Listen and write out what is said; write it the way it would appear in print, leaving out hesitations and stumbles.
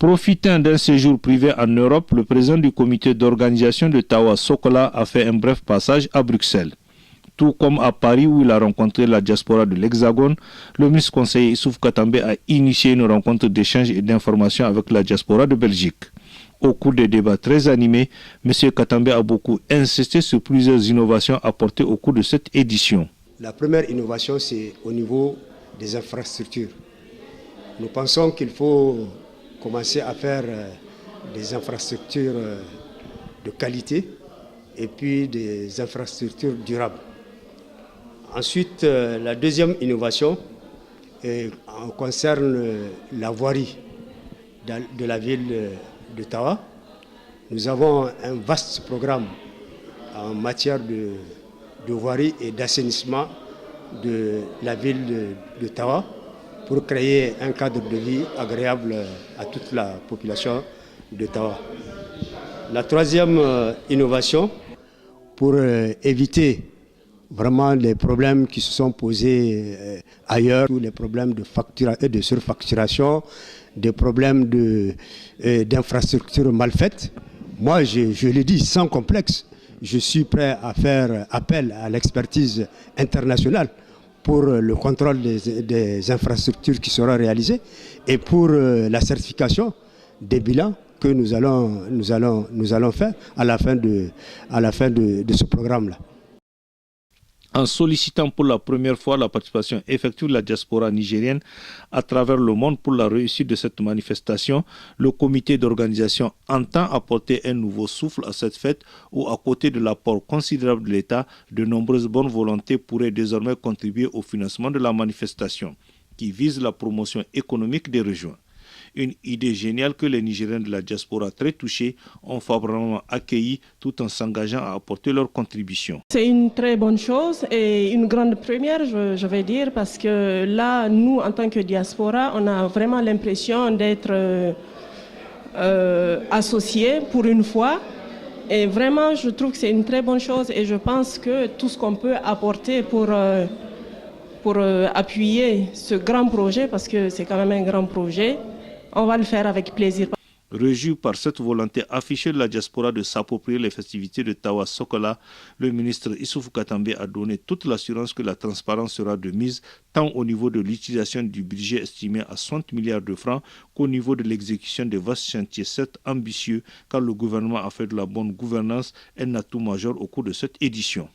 Profitant d'un séjour privé en Europe, le président du comité d'organisation de Tawa Sokola a fait un bref passage à Bruxelles. Tout comme à Paris où il a rencontré la diaspora de l'Hexagone, le ministre conseiller Issoufou Katambe a initié une rencontre d'échange et d'information avec la diaspora de Belgique. Au cours des débats très animés, M. Katambe a beaucoup insisté sur plusieurs innovations apportées au cours de cette édition. La première innovation, c'est au niveau des infrastructures. Nous pensons qu'il faut commencer à faire des infrastructures de qualité et puis des infrastructures durables. Ensuite, la deuxième innovation concerne la voirie de la ville de Tawa. Nous avons un vaste programme en matière de voirie et d'assainissement de la ville de Tawa pour créer un cadre de vie agréable à toute la population de Tawa. La troisième innovation, pour éviter vraiment les problèmes qui se sont posés ailleurs, tous les problèmes de surfacturation, des problèmes d'infrastructures mal faites. Moi, je le dis sans complexe, je suis prêt à faire appel à l'expertise internationale pour le contrôle des infrastructures qui seront réalisées et pour la certification des bilans que nous allons faire à la fin de ce programme-là. En sollicitant pour la première fois la participation effective de la diaspora nigérienne à travers le monde pour la réussite de cette manifestation, le comité d'organisation entend apporter un nouveau souffle à cette fête où, à côté de l'apport considérable de l'État, de nombreuses bonnes volontés pourraient désormais contribuer au financement de la manifestation, qui vise la promotion économique des régions. Une idée géniale que les Nigériens de la diaspora très touchés ont favorablement accueillie tout en s'engageant à apporter leur contribution. C'est une très bonne chose et une grande première, je vais dire, parce que là, nous, en tant que diaspora, on a vraiment l'impression d'être associés pour une fois. Et vraiment, je trouve que c'est une très bonne chose et je pense que tout ce qu'on peut apporter pour appuyer ce grand projet, parce que c'est quand même un grand projet, on va le faire avec plaisir. Réjoui par cette volonté affichée de la diaspora de s'approprier les festivités de Tawa Sokola, le ministre Issoufou Katambe a donné toute l'assurance que la transparence sera de mise tant au niveau de l'utilisation du budget estimé à 60 milliards de francs qu'au niveau de l'exécution des vastes chantiers, certes ambitieux, car le gouvernement a fait de la bonne gouvernance un atout majeur au cours de cette édition.